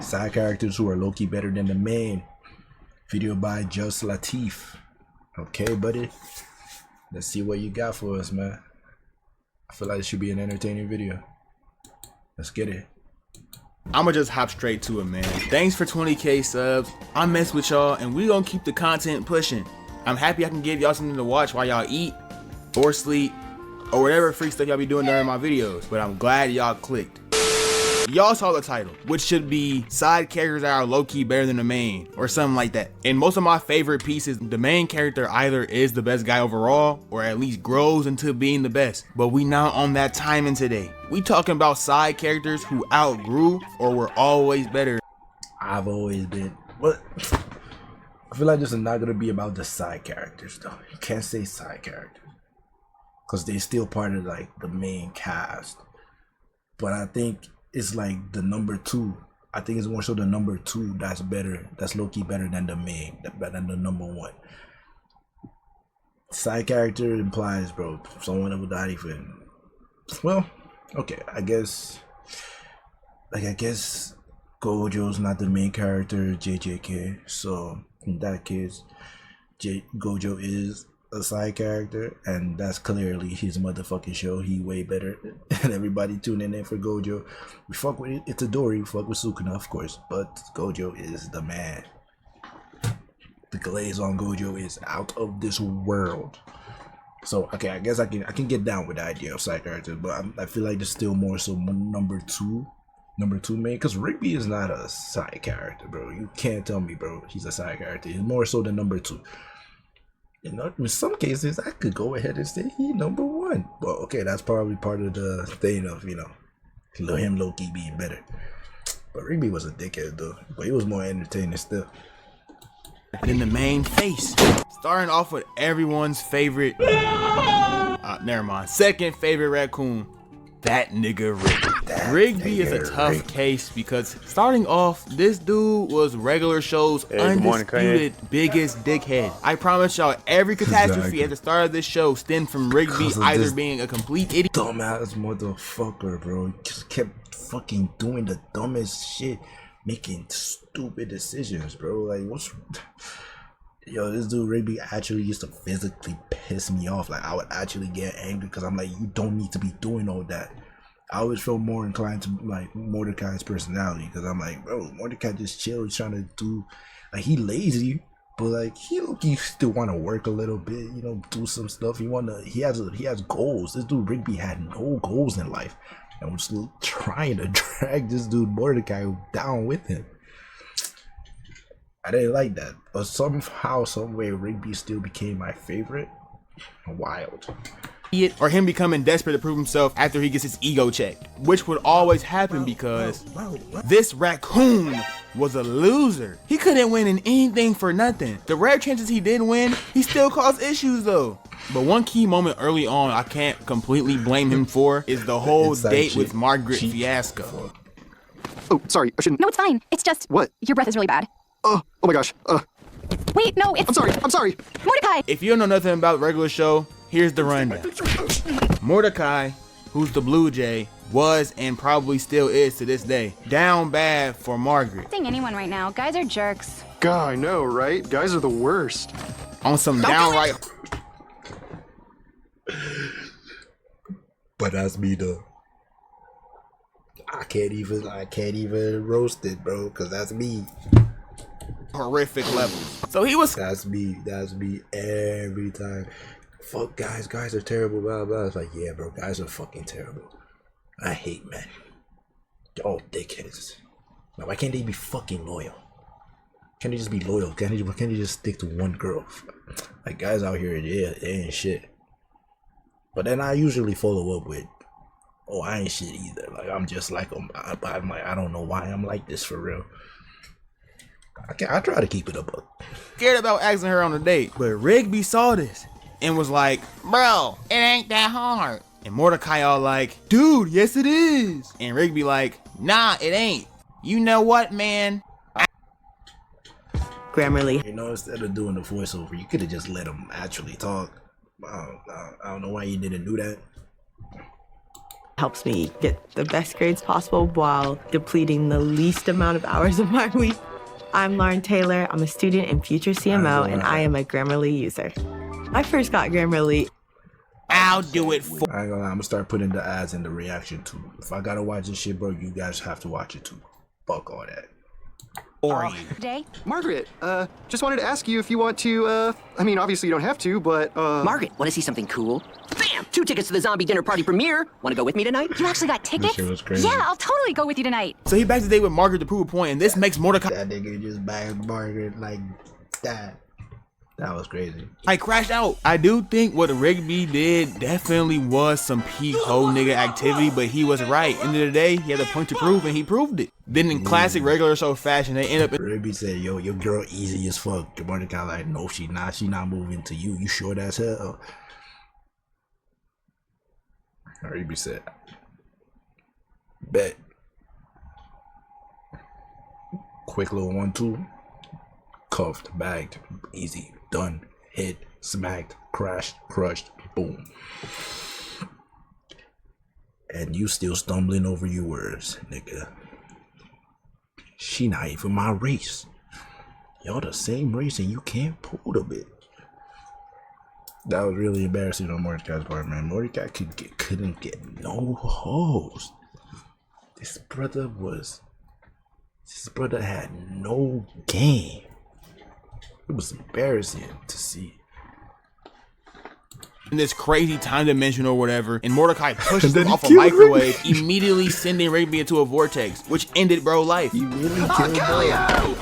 Side characters who are low-key better than the main. Video by Just Latif. Okay, buddy. Let's see what you got for us, man. I feel like it should be an entertaining video. Let's get it. I'ma just hop straight to it, man. Thanks for 20K subs. I mess with y'all and we gonna keep the content pushing. I'm happy I can give y'all something to watch while y'all eat or sleep or whatever freak stuff y'all be doing during my videos, but I'm glad y'all clicked. Y'all saw the title, which should be side characters that are low-key better than the main or something like that. In most of my favorite pieces, the main character either is the best guy overall or at least grows into being the best. But we not on that timing today. We talking about side characters who outgrew or were always better. I've always been, but I feel like this is not gonna be about the side characters though. You can't say side characters because they're still part of like the main cast. But I think it's like the number two. I think it's more so the number two that's better, that's low-key better than the main, than the number one. Side character implies, bro, someone without even, well, okay, I guess Gojo's not the main character, JJK, so in that case, Gojo is a side character, and that's clearly his motherfucking show. He way better and everybody tuning in for Gojo. We fuck with Itadori, we fuck with Sukuna of course, but Gojo is the man. The glaze on Gojo is out of this world. So okay, I guess I can get down with the idea of side characters, but I feel like there's still more so number two main, because Rigby is not a side character, bro. You can't tell me, bro, he's a side character. He's more so the number two. You know, in some cases, I could go ahead and say he number one. Well, okay, that's probably part of the thing of, you know, him low-key being better. But Rigby was a dickhead, though. But he was more entertaining still. In the main face. Starting off with everyone's favorite, never mind, second favorite raccoon, that nigga Rigby. Rigby is a tough case because starting off, this dude was regular show's undisputed biggest dickhead. I promise y'all, every catastrophe at the start of this show stemmed from Rigby either being a complete idiot. Dumbass motherfucker, bro. He just kept fucking doing the dumbest shit, making stupid decisions, bro. Like, what's... Yo, this dude Rigby actually used to physically piss me off. Like, I would actually get angry because I'm like, you don't need to be doing all that. I always feel more inclined to like Mordecai's personality because I'm like, bro, Mordecai just chill. He's trying to do, like, he lazy, but like he still want to work a little bit, you know, do some stuff. He has goals. This dude Rigby had no goals in life, and was trying to drag this dude Mordecai down with him. I didn't like that, but somehow, some way, Rigby still became my favorite. Wild. Or him becoming desperate to prove himself after he gets his ego checked, which would always happen because this raccoon was a loser. He couldn't win in anything for nothing. The rare chances he did win, he still caused issues though. But one key moment early on I can't completely blame him for is the whole date with Margaret fiasco. Oh, sorry, I shouldn't. No, it's fine. It's just... What? Your breath is really bad. Oh my gosh. Wait, no, it's... I'm sorry. Mordecai! If you don't know nothing about regular show, here's the rundown. Mordecai, who's the Blue Jay, was and probably still is to this day down bad for Margaret. Saying anyone right now. Guys are jerks. God, I know, right? Guys are the worst. On some downright... But that's me though. I can't even roast it, bro, because that's me. horrific levels. So he was... That's me every time. Fuck guys are terrible, blah blah. It's like, yeah bro, guys are fucking terrible. I hate men. They're all dickheads. Now why can't they be fucking loyal? Can't they just be loyal? Can't they just stick to one girl? Like guys out here, yeah, they ain't shit. But then I usually follow up with, oh, I ain't shit either. Like I'm just like them. I'm like, I don't know why I'm like this for real. I try to keep it up. Scared about asking her on a date, but Rigby saw this and was like, bro, it ain't that hard. And Mordecai all like, dude, yes it is. And Rigby like, nah, it ain't. You know what, man? Grammarly. You know, instead of doing the voiceover, you could have just let him actually talk. I don't know why you didn't do that. helps me get the best grades possible while depleting the least amount of hours of my week. I'm Lauren Taylor. I'm a student in Future CMO, and I am a Grammarly user. I first got Grammarly. I'll do it for. I ain't gonna lie, I'm gonna start putting the ads in the reaction too. If I gotta watch this shit, bro, you guys have to watch it too. Fuck all that. Or you. Day? Margaret, just wanted to ask you if you want to, I mean, obviously you don't have to, but, Margaret, want to see something cool? Bam! 2 tickets to the zombie dinner party premiere. Want to go with me tonight? You actually got tickets? shit was crazy. Yeah, I'll totally go with you tonight. So he back to date with Margaret to prove a point, and this makes Mordecai That nigga just bagged Margaret like that. That was crazy. crash out. I do think what Rigby did definitely was some peak hoe nigga activity, but he was right. End of the day, he had a point to prove, and he proved it. Then in classic regular show fashion, they end up in Ruby said, yo, your girl easy as fuck. Mordecai like, no, she not moving to you. You sure that's hell? Ruby said, bet. Quick little 1-2. Cuffed, bagged, easy, done, hit, smacked, crashed, crushed, boom. And you still stumbling over your words, nigga. She not even my race. Y'all the same race and you can't pull the bitch. That was really embarrassing on Mordecai's part, man. Mordecai couldn't get no hoes. This brother had no game. It was embarrassing to see. in this crazy time dimension or whatever, and Mordecai pushes him off a killed microwave, immediately sending Rigby into a vortex, which ended bro life. He really killed him.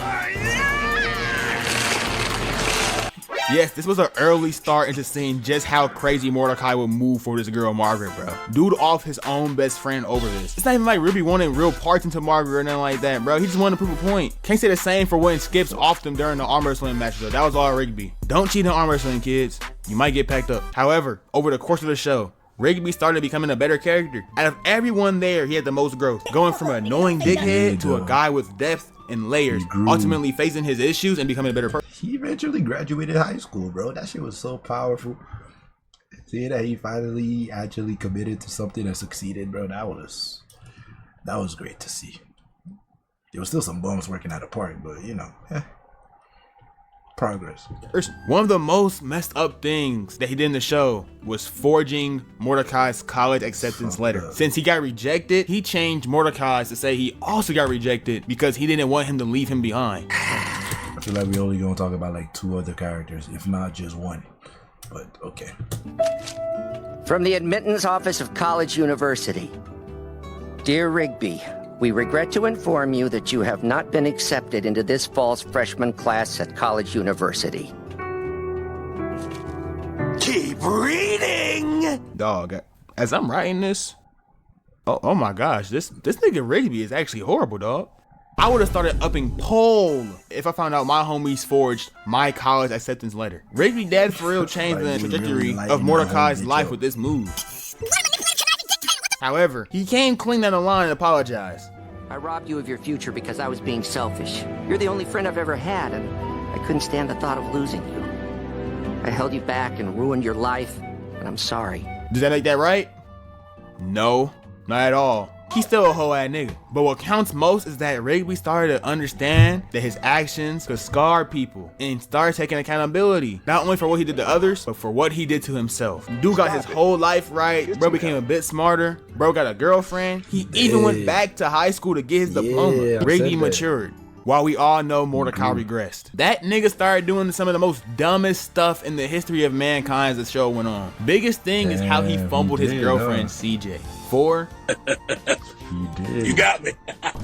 Yes, this was an early start into seeing just how crazy Mordecai would move for this girl Margaret, bro. Dude off his own best friend over this. It's not even like Ruby wanted real parts into Margaret or nothing like that, bro. He just wanted to prove a point. Can't say the same for when Skips offed him during the arm wrestling match, though. That was all Rigby. Don't cheat in arm wrestling, kids. You might get packed up. However, over the course of the show, Rigby started becoming a better character. Out of everyone there, he had the most growth. Going from an annoying dickhead to a guy with depth and layers, ultimately facing his issues and becoming a better person. He eventually graduated high school, bro. That shit was so powerful. Seeing that he finally actually committed to something and succeeded, bro, that was great to see. There was still some bums working at a park, but you know, progress. One of the most messed up things that he did in the show was forging Mordecai's college acceptance letter. Since he got rejected, he changed Mordecai's to say he also got rejected because he didn't want him to leave him behind. I feel like we only gonna talk about like 2 other characters, if not just one. But okay. From the admittance office of College University. Dear Rigby, we regret to inform you that you have not been accepted into this fall's freshman class at College University. Keep reading! Dog, as I'm writing this, oh my gosh, this nigga Rigby is actually horrible, dog. I would have started upping poll if I found out my homies forged my college acceptance letter. Rigby dead for real changed the trajectory of Mordecai's life with this move. However, he came clean down the line and apologized. I robbed you of your future because I was being selfish. You're the only friend I've ever had, and I couldn't stand the thought of losing you. I held you back and ruined your life, and I'm sorry. Does that make that right? No, not at all. He's still a whole ass nigga. But what counts most is that Rigby started to understand that his actions could scar people and started taking accountability, not only for what he did to others, but for what he did to himself. Dude got his whole life right. Bro became a bit smarter. Bro got a girlfriend. He even went back to high school to get his diploma. Rigby matured. While we all know Mordecai regressed. That nigga started doing some of the most dumbest stuff in the history of mankind as the show went on. Biggest thing is how he fumbled his girlfriend, CJ. He did. You got me.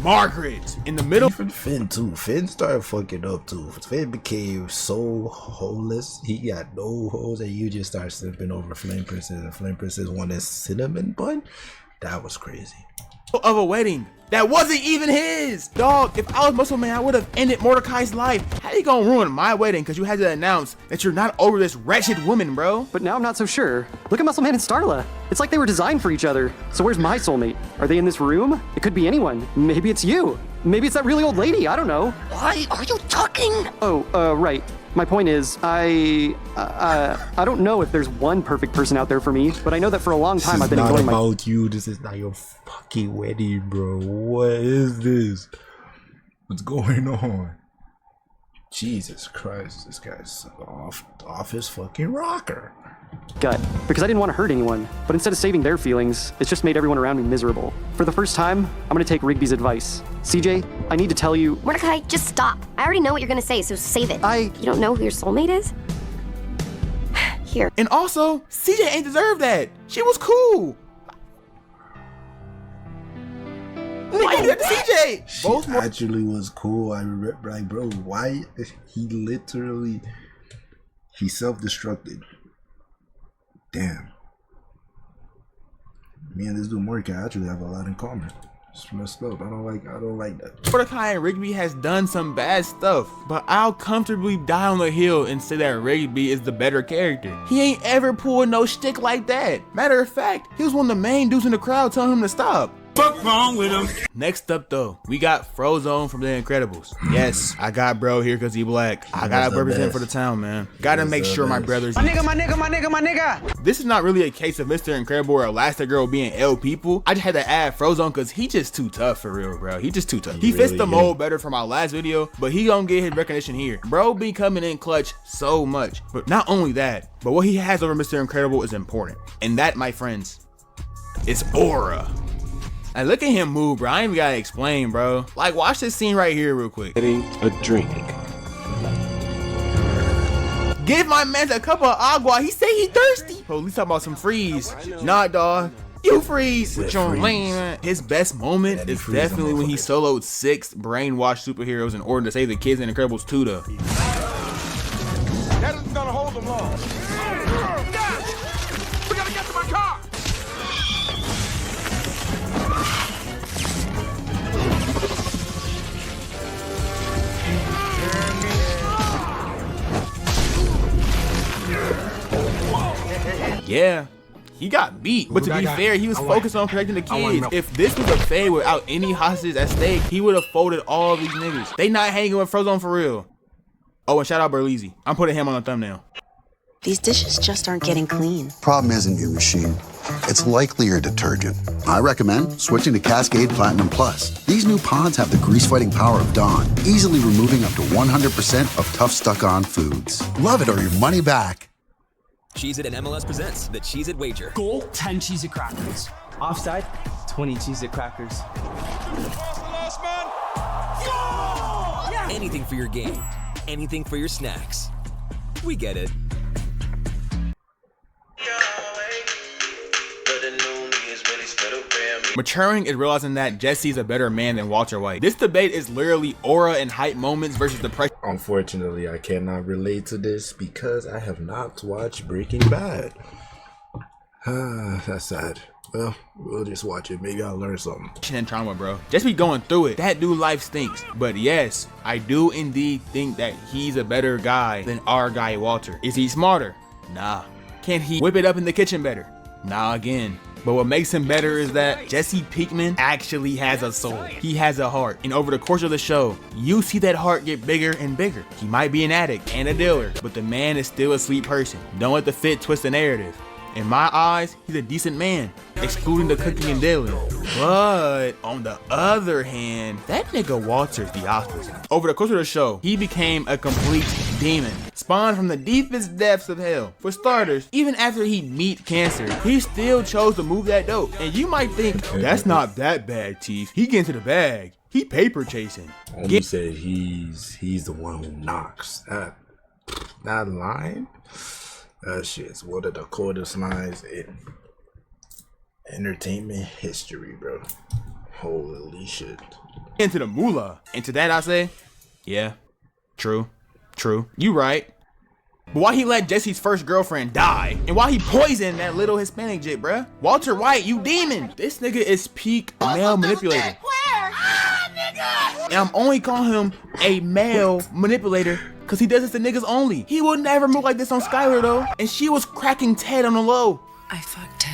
Margaret in the middle. Even Finn too. Finn started fucking up too. Finn became so holeless. He got no holes, and you just start slipping over Flame Princess. And Flame Princess wanted cinnamon bun. That was crazy. Of a wedding that wasn't even his. Dog, if I was Muscle Man, I would have ended Mordecai's life. How you gonna ruin my wedding because you had to announce that you're not over this wretched woman, bro? But now I'm not so sure. Look at Muscle Man and Starla. It's like they were designed for each other. So where's my soulmate? Are they in this room? It could be anyone. Maybe it's you. Maybe it's that really old lady. I don't know. Why are you talking? Oh, right. My point is, I don't know if there's one perfect person out there for me, but I know that for a long time I've been ignoring my... This is not about you. This is not your fucking wedding, bro. What is this? What's going on? Jesus Christ, this guy's off his fucking rocker. gut, because I didn't want to hurt anyone, but instead of saving their feelings, it's just made everyone around me miserable. For the first time, I'm gonna take Rigby's advice. CJ, I need to tell you... Mordecai, just stop. I already know what you're gonna say, so save it. You don't know who your soulmate is? Here. And also, CJ ain't deserve that. She was cool. Why you did CJ? She actually was cool. I remember, like, bro, why? He self-destructed. Damn. Me and this dude Mordecai actually have a lot in common. It's messed up. I don't like that. Mordecai and Rigby has done some bad stuff, but I'll comfortably die on the hill and say that Rigby is the better character. He ain't ever pulled no shtick like that. Matter of fact, he was one of the main dudes in the crowd telling him to stop. Fuck wrong with him. Next up though, we got Frozone from The Incredibles. Yes, I got bro here because he black. I gotta represent for the town, man. Gotta make sure my brothers. My nigga. This is not really a case of Mr. Incredible or Elastigirl being L people. I just had to add Frozone because he just too tough for real, bro. He just too tough. He fits the mold better from my last video, but he gonna get his recognition here. Bro be coming in clutch so much. But not only that, but what he has over Mr. Incredible is important. And that, my friends, is aura. Like, look at him move, bro. I ain't even gotta explain, bro. Like, watch this scene right here real quick. Getting a drink. Give my man a cup of agua. He say he thirsty. Police talking about some freeze. Nah, dog. You freeze. With your lame. His best moment is definitely when he soloed 6 brainwashed superheroes in order to save the kids in Incredibles 2, though. That isn't gonna hold them long. We gotta get to my car. Yeah, he got beat, but to be fair, he was focused on protecting the kids. If this was a fade without any hostages at stake, he would have folded all these niggas. They not hanging with Frozone for real. Oh, and shout out Burleezy. I'm putting him on the thumbnail. These dishes just aren't getting clean. Problem isn't your machine. It's likely your detergent. I recommend switching to Cascade Platinum Plus. These new pods have the grease-fighting power of Dawn, easily removing up to 100% of tough stuck-on foods. Love it or your money back. Cheez-It and MLS presents the Cheez-It Wager. Goal, 10 Cheez-It crackers. Offside, 20 Cheez-It crackers. Anything for your game, anything for your snacks. We get it. Maturing is realizing that Jesse's a better man than Walter White. This debate is literally aura and hype moments versus depression. Unfortunately, I cannot relate to this because I have not watched Breaking Bad. That's sad. Well, we'll just watch it. Maybe I'll learn something. And trauma, bro. Just be going through it. That dude life stinks. But yes, I do indeed think that he's a better guy than our guy Walter. Is he smarter? Nah. Can he whip it up in the kitchen better? Nah again. But what makes him better is that Jesse Pinkman actually has a soul. He has a heart. And over the course of the show, you see that heart get bigger and bigger. He might be an addict and a dealer, but the man is still a sweet person. Don't let the fit twist the narrative. In my eyes, he's a decent man, excluding the cooking and dealing. But on the other hand, that nigga Walter's the opposite. Over the course of the show, he became a complete demon, spawned from the deepest depths of hell. For starters, even after he beat cancer, he still chose to move that dope. And you might think, that's not that bad, Teeth. He get into the bag. He paper chasing. He said he's the one who knocks. That line? That shit's one of the coldest lines in entertainment history, bro. Holy shit. Into the moolah. And to that I say, yeah, true. You right. But why he let Jesse's first girlfriend die? And why he poisoned that little Hispanic jit, bruh? Walter White, you demon. This nigga is peak male manipulator. And I'm only calling him a male manipulator because he does this to niggas only. He would never move like this on Skylar though. And she was cracking Ted on the low. I fucked Ted.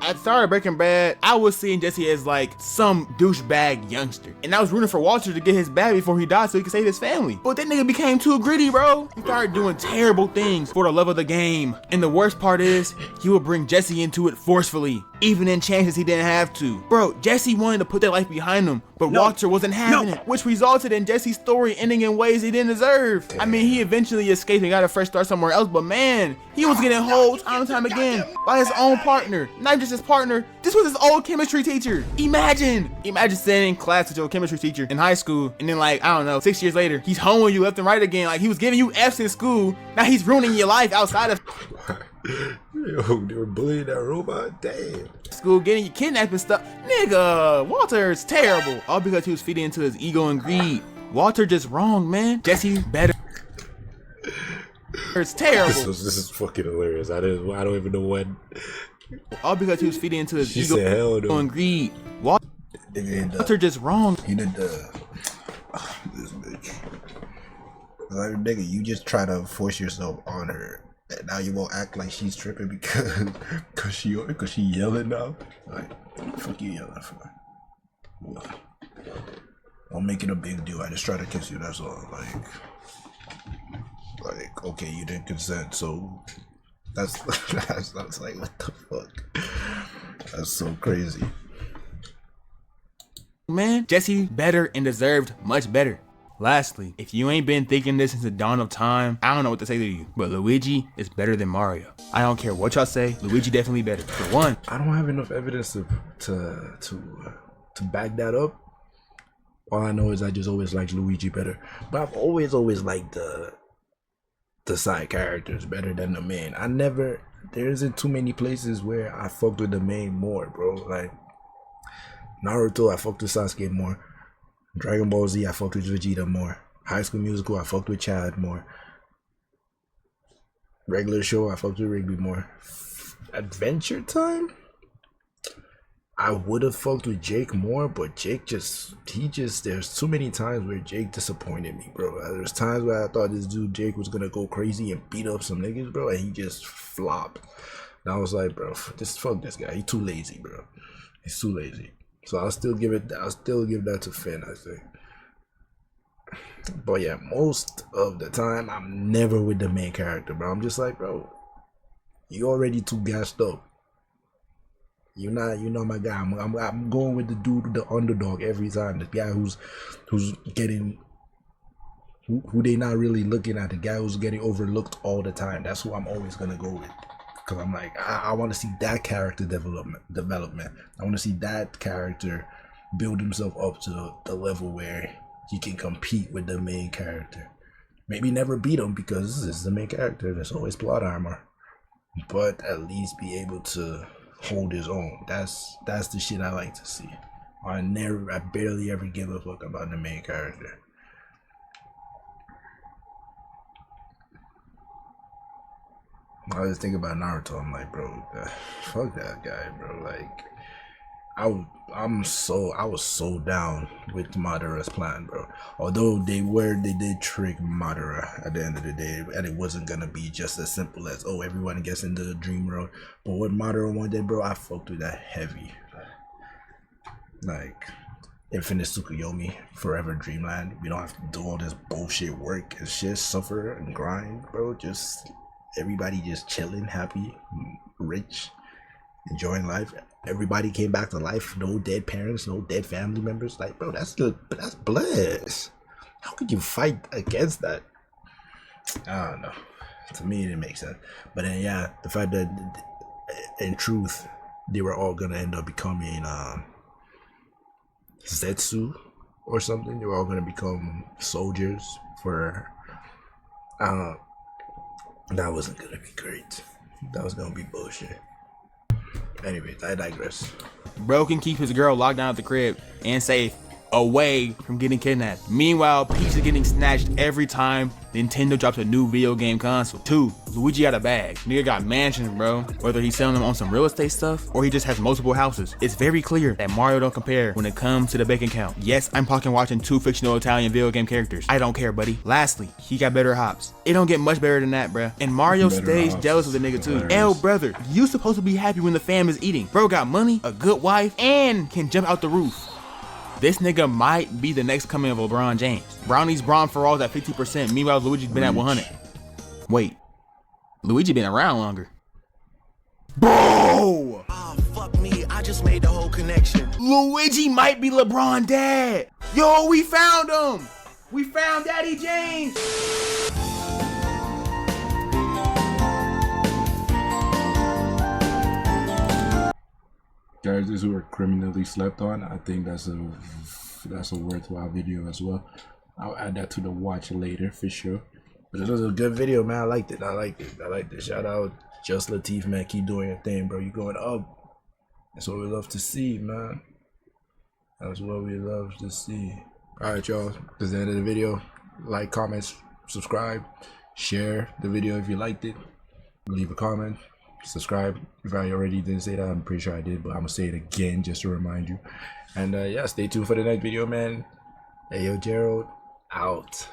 At started Breaking Bad, I was seeing Jesse as like some douchebag youngster. And I was rooting for Walter to get his bag before he died so he could save his family. But that nigga became too gritty, bro. He started doing terrible things for the love of the game. And the worst part is, he would bring Jesse into it forcefully, even in chances he didn't have to. Bro, Jesse wanted to put that life behind him, but Walter wasn't having it, which resulted in Jesse's story ending in ways he didn't deserve. I mean, he eventually escaped and got a fresh start somewhere else, but man, he was getting hold time and time again by his own partner. Not just his partner, this was his old chemistry teacher. Imagine sitting in class with your chemistry teacher in high school, and then like, I don't know, 6 years later, he's homeing you left and right again. Like, he was giving you F's in school, now he's ruining your life outside of Yo, they were bullying that robot. Damn. School, getting you kidnapped and stuff. Nigga, Walter's terrible. All because he was feeding into his ego and greed. Walter just wrong, man. Jesse better. It's terrible. This is fucking hilarious. I don't even know what. All because he was feeding into his ego said, hell no. and greed. Walter just wrong. He did this bitch. Like, nigga, you just try to force yourself on her. And now you won't act like she's tripping because she yelling now. Like, fuck you yelling for? What? Don't make it a big deal. I just try to kiss you. That's all. Like okay, you didn't consent, so that's like, what the fuck? That's so crazy. Man, Jesse better and deserved much better. Lastly, if you ain't been thinking this since the dawn of time, I don't know what to say to you, but Luigi is better than Mario. I don't care what y'all say, Luigi definitely better. For one, I don't have enough evidence to back that up. All I know is I just always liked Luigi better, but I've always liked the side characters better than the main. There isn't too many places where I fucked with the main more, bro. Like Naruto, I fucked with Sasuke more. Dragon Ball Z, I fucked with Vegeta more. High School Musical, I fucked with Chad more. Regular Show, I fucked with Rigby more. Adventure Time, I would have fucked with Jake more, but Jake there's too many times where Jake disappointed me, bro. There's times where I thought this dude Jake was gonna go crazy and beat up some niggas, bro, and he just flopped. And I was like, bro, fuck this guy. He's too lazy, bro. He's too lazy. So I'll still give that to Finn, I think. But yeah, most of the time I'm never with the main character, bro. I'm just like, bro, you already too gassed up. You're not my guy. I'm going with the dude, the underdog every time. The guy who's getting who they not really looking at. The guy who's getting overlooked all the time. That's who I'm always gonna go with. Cause I'm like, I want to see that character development. I want to see that character build himself up to the level where he can compete with the main character. Maybe never beat him because this is the main character. There's always plot armor, but at least be able to hold his own. That's the shit I like to see. I barely ever give a fuck about the main character. I was thinking about Naruto. I'm like, bro, fuck that guy, bro. Like, I was so down with Madara's plan, bro. Although they did trick Madara at the end of the day, and it wasn't gonna be just as simple as, oh, everyone gets into the dream world. But what Madara wanted, bro, I fucked with that heavy. Like, Infinite Tsukuyomi, Forever Dreamland. We don't have to do all this bullshit work and shit, suffer and grind, bro. Just everybody just chilling, happy, rich, enjoying life. Everybody came back to life. No dead parents, no dead family members. Like, bro, that's bliss. How could you fight against that? I don't know. To me, it didn't make sense. But then, yeah, the fact that in truth they were all gonna end up becoming Zetsu or something. They were all gonna become soldiers for. That wasn't gonna be great. That was gonna be bullshit. Anyways, I digress. Bro can keep his girl locked down at the crib and safe away from getting kidnapped. Meanwhile, Peach is getting snatched every time Nintendo drops a new video game console. 2, Luigi got a bag. Nigga got mansions, bro. Whether he's selling them on some real estate stuff or he just has multiple houses. It's very clear that Mario don't compare when it comes to the bank account. Yes, I'm talking watching 2 fictional Italian video game characters. I don't care, buddy. Lastly, he got better hops. It don't get much better than that, bruh. And Mario stays jealous of the nigga too. L brother, you supposed to be happy when the fam is eating. Bro got money, a good wife, and can jump out the roof. This nigga might be the next coming of LeBron James. Brownie's Braun for all at 50%. Meanwhile, Luigi's been at 100. Wait, Luigi been around longer. Bro! Oh, fuck me. I just made the whole connection. Luigi might be LeBron dad. Yo, we found him. We found Daddy James. Characters who are criminally slept on, I think that's a worthwhile video as well. I'll add that to the watch later for sure. But it was a good video, man. I liked it. Shout out Just Latif, man. Keep doing your thing, bro. You going up. That's what we love to see, man. That's what we love to see. Alright, y'all. This is the end of the video. Like, comment, subscribe, share the video if you liked it. Leave a comment. Subscribe if I already didn't say that. I'm pretty sure I did, but I'm gonna say it again just to remind you. And yeah, stay tuned for the next video, man. Hey yo, Gerald out.